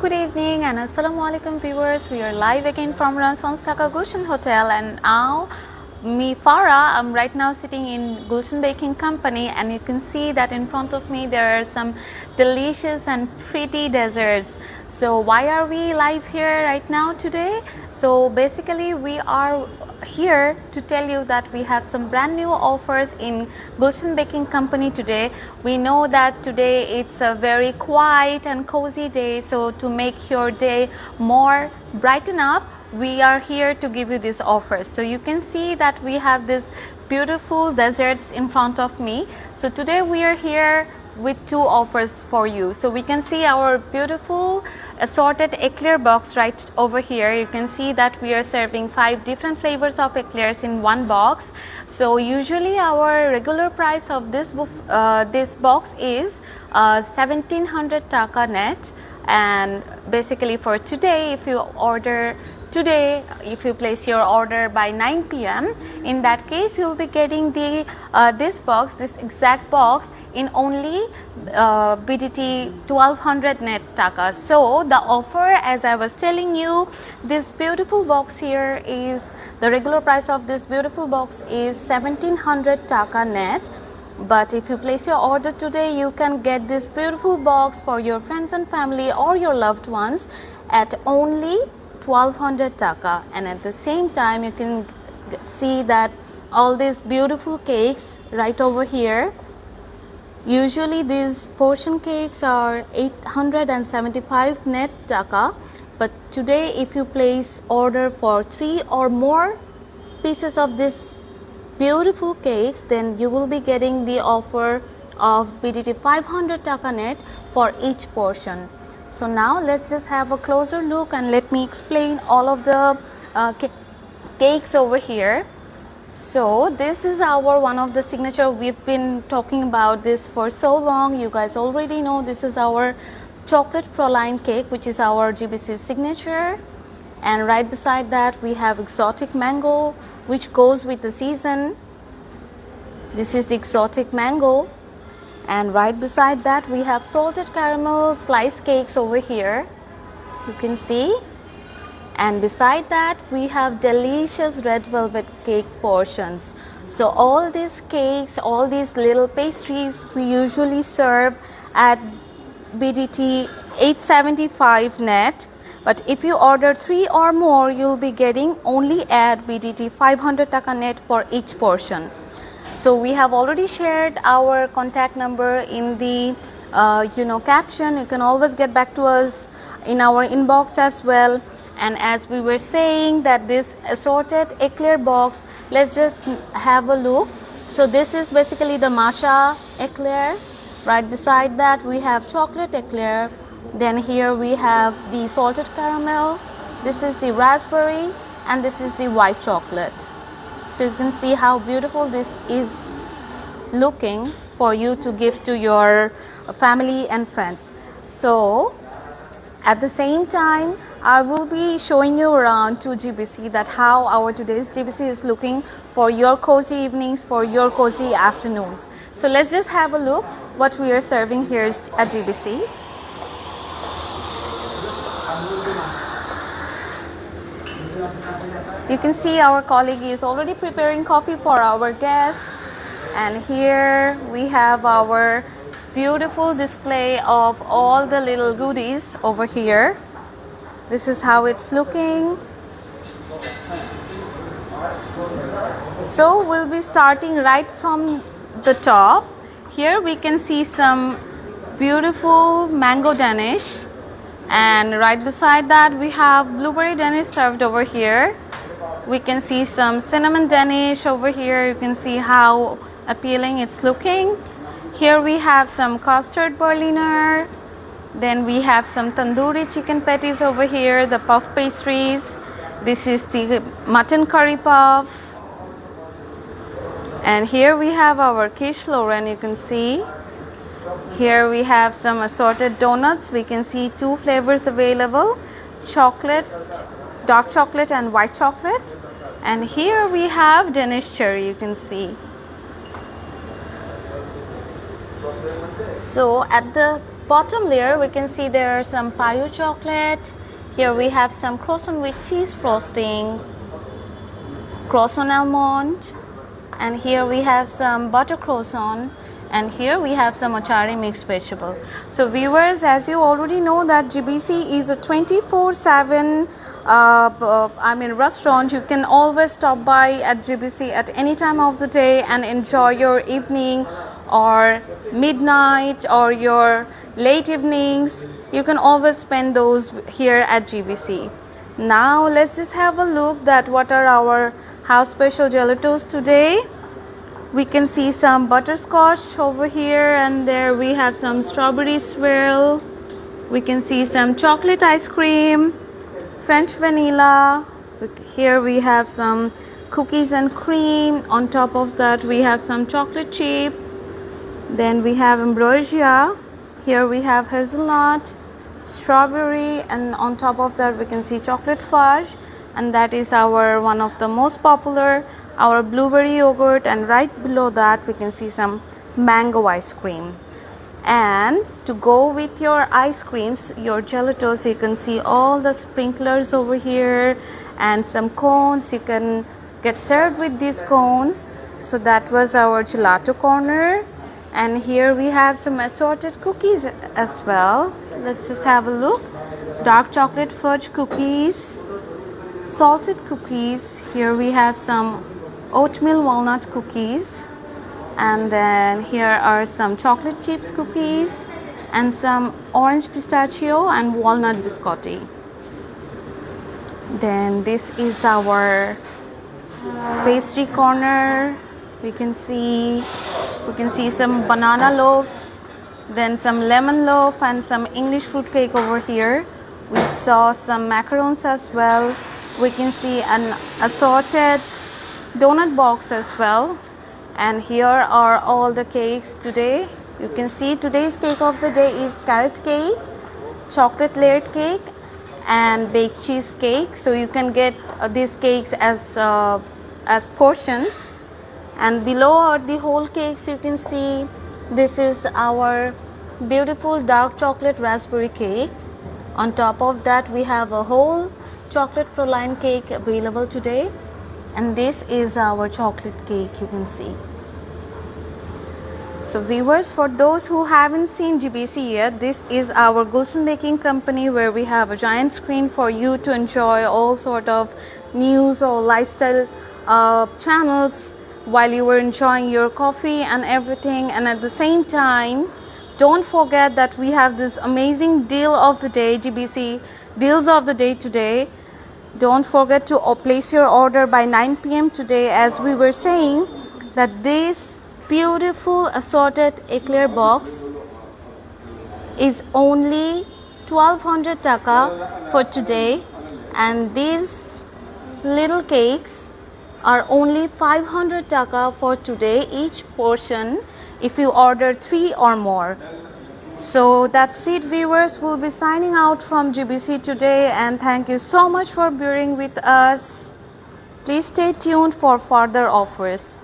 Good evening and Assalamu alaikum viewers. We are live again from Renaissance Dhaka Gulshan Hotel, and now me Farah, I'm right now sitting in Gulshan Baking Company, and you can see that in front of me there are some delicious and pretty desserts. So why are we live here right now today? So basically we are here to tell you that we have some brand new offers in Gulshan Baking Company today. We know that today it's a very quiet and cozy day, so to make your day more brighten up, we are here to give you this offer. So you can see that we have this beautiful desserts in front of me. So today we are here with two offers for you. So we can see our beautiful assorted eclair box right over here. You can see that we are serving 5 different flavors of eclairs in one box. So usually our regular price of this box is 1700 taka net, and basically for today, if you order today, if you place your order by 9 p.m, in that case you'll be getting the this exact box in only BDT 1200 net taka. So the offer, as I was telling you, this beautiful box here is the regular price of this beautiful box is 1700 taka net. But if you place your order today, you can get this beautiful box for your friends and family or your loved ones at only 1200 taka. And at the same time, you can see that all these beautiful cakes right over here. Usually these portion cakes are 875 net taka, but today if you place order for 3 or more pieces of this beautiful cakes, then you will be getting the offer of BDT 500 taka net for each portion. So now let's just have a closer look and let me explain all of the cakes over here. So this is our one of the signature. We've been talking about this for so long. You guys already know this is our chocolate praline cake, which is our GBC signature. And right beside that we have exotic mango, which goes with the season. This is the exotic mango. And right beside that we have salted caramel slice cakes over here, you can see. And beside that we have delicious red velvet cake portions. So all these cakes, all these little pastries, we usually serve at BDT 875 net. But if you order 3 or more, you'll be getting only at BDT 500 taka net for each portion. So we have already shared our contact number in the caption. You can always get back to us in our inbox as well. And as we were saying that this assorted eclair box, let's just have a look. So this is basically the matcha eclair. Right beside that we have chocolate eclair. Then here we have the salted caramel, this is the raspberry, and this is the white chocolate. So you can see how beautiful this is looking for you to give to your family and friends. So at the same time, I will be showing you around to GBC that how our today's GBC is looking for your cozy evenings, for your cozy afternoons. So let's just have a look what we are serving here at GBC. You can see our colleague is already preparing coffee for our guests, and here we have our beautiful display of all the little goodies over here. This is how it's looking. So we'll be starting right from the top. Here we can see some beautiful mango Danish, and right beside that we have blueberry Danish served over here. We can see some cinnamon Danish over here. You can see how appealing it's looking. Here we have some custard Berliner. Then we have some tandoori chicken patties over here, the puff pastries. This is the mutton curry puff. And here we have our quiche Lorraine, you can see. Here we have some assorted donuts. We can see 2 flavors available, chocolate, dark chocolate and white chocolate. And here we have Danish cherry, you can see. So at the bottom layer, we can see there are some payo chocolate. Here we have some croissant with cheese frosting, croissant almond, and here we have some butter croissant, and here we have some achari mixed vegetable. So viewers, as you already know that GBC is a 24/7 restaurant. You can always stop by at GBC at any time of the day and enjoy your evening or midnight or your late evenings. You can always spend those here at GBC. Now let's just have a look that what are our house special gelatos today. We can see some butterscotch over here, and there we have some strawberry swirl. We can see some chocolate ice cream, French vanilla. Here we have some cookies and cream. On top of that we have some chocolate chip. Then we have ambrosia. Here we have hazelnut, strawberry, and on top of that we can see chocolate fudge, and that is our one of the most popular, our blueberry yogurt, and right below that we can see some mango ice cream. And to go with your ice creams, your gelatos, you can see all the sprinklers over here and some cones. You can get served with these cones. So that was our gelato corner, and here we have some assorted cookies as well. Let's just have a look. Dark chocolate fudge cookies, salted cookies. Here we have some oatmeal walnut cookies, and then here are some chocolate chips cookies and some orange pistachio and walnut biscotti. Then this is our pastry corner. We can see some banana loaves, then some lemon loaf, and some English fruit cake over here. We saw some macarons as well. We can see an assorted donut box as well, and here are all the cakes today. You can see today's cake of the day is carrot cake, chocolate layered cake, and baked cheese cake. So you can get these cakes as portions, and below are the whole cakes. You can see this is our beautiful dark chocolate raspberry cake. On top of that we have a whole chocolate praline cake available today, and this is our chocolate cake, you can see. So viewers, for those who haven't seen GBC yet, this is our Gulshan Baking Company, where we have a giant screen for you to enjoy all sort of news or lifestyle channels while you were enjoying your coffee and everything. And at the same time, don't forget that we have this amazing deal of the day, GBC deals of the day today. Don't forget to place your order by 9 p.m. today, as we were saying that this beautiful assorted eclair box is only 1200 taka for today, and these little cakes are only 500 taka for today each portion if you order 3 or more. So that's it, viewers. We'll be signing out from GBC today, and thank you so much for bearing with us. Please stay tuned for further offers.